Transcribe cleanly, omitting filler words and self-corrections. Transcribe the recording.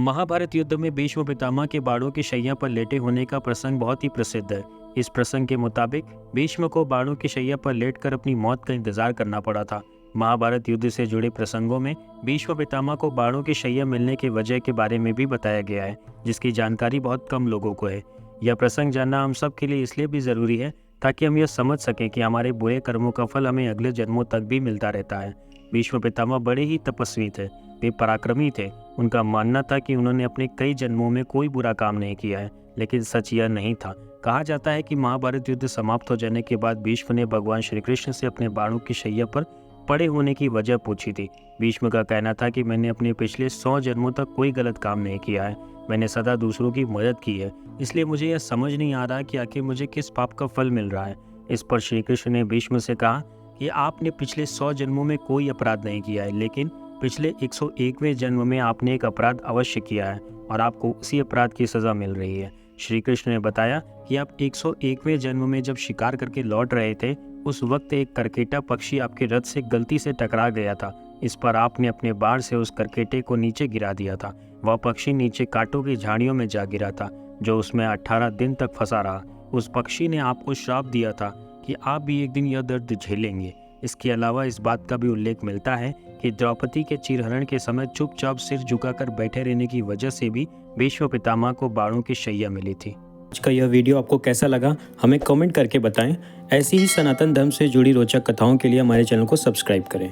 महाभारत युद्ध में भीष्म पितामह के बाणों की शैया पर लेटे होने का प्रसंग बहुत ही प्रसिद्ध है। इस प्रसंग के मुताबिक भीष्म को बाणों की शैया पर लेटकर अपनी मौत का इंतजार करना पड़ा था। महाभारत युद्ध से जुड़े प्रसंगों में भीष्म पितामह को बाणों की शैया मिलने की वजह के बारे में भी बताया गया है, जिसकी जानकारी बहुत कम लोगों को है। यह प्रसंग जानना हम सब के लिए इसलिए भी ज़रूरी है ताकि हम यह समझ सकें कि हमारे बुरे कर्मों का फल हमें अगले जन्मों तक भी मिलता रहता है। भीष्म पितामह बड़े ही तपस्वी थे, वे पराक्रमी थे। उनका मानना था कि उन्होंने अपने कई जन्मों में कोई बुरा काम नहीं किया है, लेकिन सच यह नहीं था। कहा जाता है कि महाभारत युद्ध समाप्त हो जाने के बाद भीष्म ने भगवान श्री कृष्ण से अपने बाणों की शैया पर पड़े होने की वजह पूछी थी। भीष्म का कहना था कि मैंने अपने पिछले 100 जन्मों तक कोई गलत काम नहीं किया है, मैंने सदा दूसरों की मदद की है, इसलिए मुझे यह समझ नहीं आ रहा कि आखिर मुझे किस पाप का फल मिल रहा है। इस पर श्री कृष्ण ने भीष्म से कहा कि आपने पिछले 100 जन्मों में कोई अपराध नहीं किया है, लेकिन पिछले 101वें जन्म में आपने एक अपराध अवश्य किया है और आपको उसी अपराध की सज़ा मिल रही है। श्री कृष्ण ने बताया कि आप 101वें जन्म में जब शिकार करके लौट रहे थे, उस वक्त एक करकेटा पक्षी आपके रथ से गलती से टकरा गया था। इस पर आपने अपने बाण से उस करकेटे को नीचे गिरा दिया था। वह पक्षी नीचे कांटों की झाड़ियों में जा गिरा था, जो उसमें 18 दिन तक फंसा रहा। उस पक्षी ने आपको श्राप दिया था कि आप भी एक दिन यह दर्द झेलेंगे। इसके अलावा इस बात का भी उल्लेख मिलता है कि द्रौपदी के चीरहरण के समय चुपचाप सिर झुकाकर बैठे रहने की वजह से भी भीष्म पितामह को बाणों की शैया मिली थी। आज का यह वीडियो आपको कैसा लगा, हमें कमेंट करके बताएं। ऐसी ही सनातन धर्म से जुड़ी रोचक कथाओं के लिए हमारे चैनल को सब्सक्राइब करें।